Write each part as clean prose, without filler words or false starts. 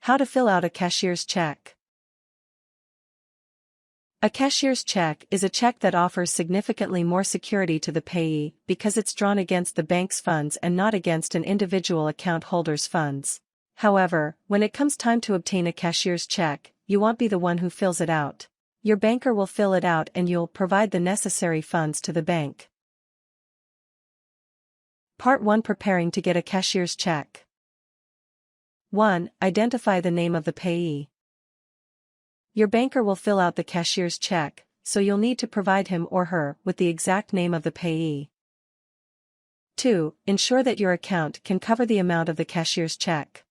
How to fill out a cashier's check. A cashier's check is a check that offers significantly more security to the payee because it's drawn against the bank's funds and not against an individual account holder's funds. However, when it comes time to obtain a cashier's check, you won't be the one who fills it out. Your banker will fill it out and you'll provide the necessary funds to the bank. Part 1. Preparing to get a cashier's check. 1. Identify the name of the payee. Your banker will fill out the cashier's check, so you'll need to provide him or her with the exact name of the payee. 2. Ensure that your account can cover the amount of the cashier's check.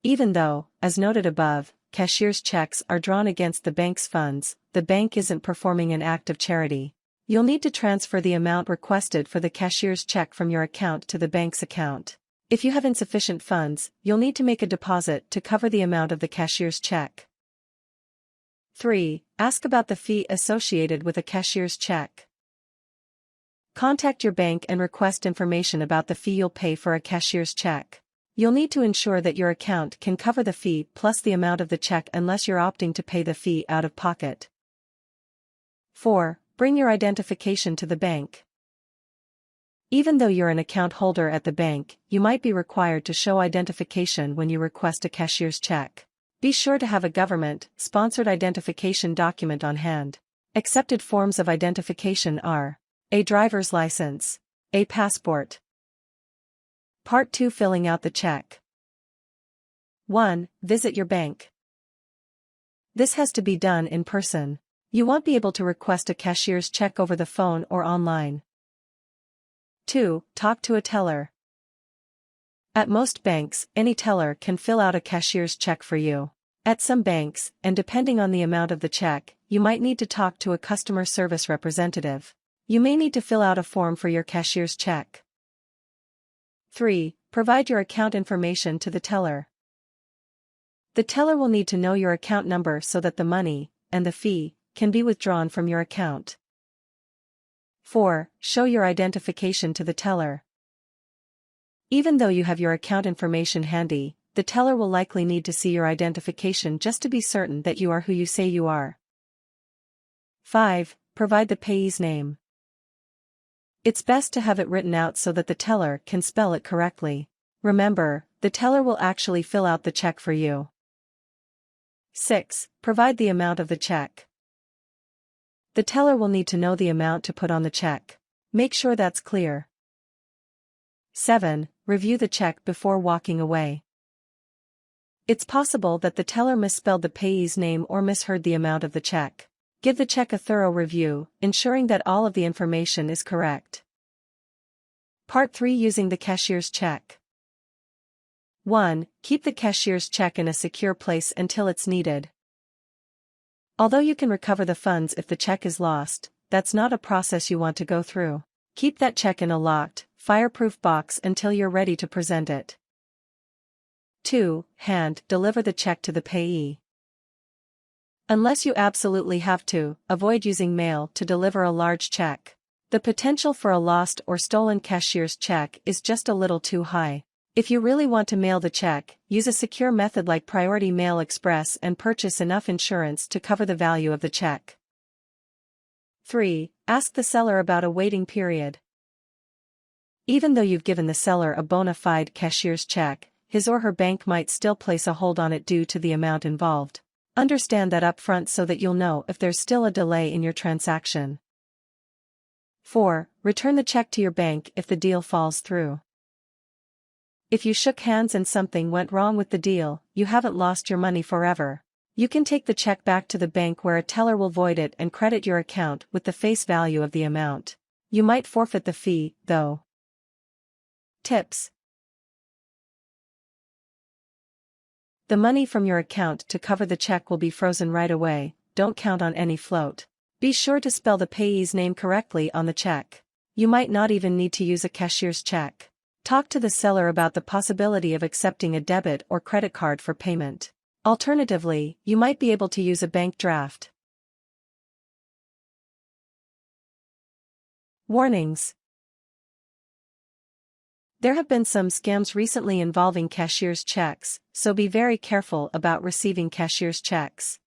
Even though, as noted above, cashier's checks are drawn against the bank's funds, the bank isn't performing an act of charity. You'll need to transfer the amount requested for the cashier's check from your account to the bank's account. If you have insufficient funds, you'll need to make a deposit to cover the amount of the cashier's check. 3. Ask about the fee associated with a cashier's check. Contact your bank and request information about the fee you'll pay for a cashier's check. You'll need to ensure that your account can cover the fee plus the amount of the check unless you're opting to pay the fee out of pocket. 4. Bring your identification to the bank. Even though you're an account holder at the bank, you might be required to show identification when you request a cashier's check. Be sure to have a government-sponsored identification document on hand. Accepted forms of identification are a driver's license, a passport. Part 2. Filling out the check. 1. Visit your bank. This has to be done in person. You won't be able to request a cashier's check over the phone or online. 2. Talk to a teller. At most banks, any teller can fill out a cashier's check for you. At some banks, and depending on the amount of the check, you might need to talk to a customer service representative. You may need to fill out a form for your cashier's check. 3. Provide your account information to the teller. The teller will need to know your account number so that the money, and the fee, can be withdrawn from your account. 4. Show your identification to the teller. Even though you have your account information handy, the teller will likely need to see your identification just to be certain that you are who you say you are. 5. Provide the payee's name. It's best to have it written out so that the teller can spell it correctly. Remember, the teller will actually fill out the check for you. 6. Provide the amount of the check. The teller will need to know the amount to put on the check. Make sure that's clear. 7. Review the check before walking away. It's possible that the teller misspelled the payee's name or misheard the amount of the check. Give the check a thorough review, ensuring that all of the information is correct. Part 3. Using the cashier's check. 1. Keep the cashier's check in a secure place until it's needed. Although you can recover the funds if the check is lost, that's not a process you want to go through. Keep that check in a locked, fireproof box until you're ready to present it. 2. Hand deliver the check to the payee. Unless you absolutely have to, avoid using mail to deliver a large check. The potential for a lost or stolen cashier's check is just a little too high. If you really want to mail the check, use a secure method like Priority Mail Express and purchase enough insurance to cover the value of the check. 3. Ask the seller about a waiting period. Even though you've given the seller a bona fide cashier's check, his or her bank might still place a hold on it due to the amount involved. Understand that upfront so that you'll know if there's still a delay in your transaction. 4. Return the check to your bank if the deal falls through. If you shook hands and something went wrong with the deal, you haven't lost your money forever. You can take the check back to the bank where a teller will void it and credit your account with the face value of the amount. You might forfeit the fee, though. Tips. The money from your account to cover the check will be frozen right away. Don't count on any float. Be sure to spell the payee's name correctly on the check. You might not even need to use a cashier's check. Talk to the seller about the possibility of accepting a debit or credit card for payment. Alternatively, you might be able to use a bank draft. Warnings. There have been some scams recently involving cashier's checks, so be very careful about receiving cashier's checks.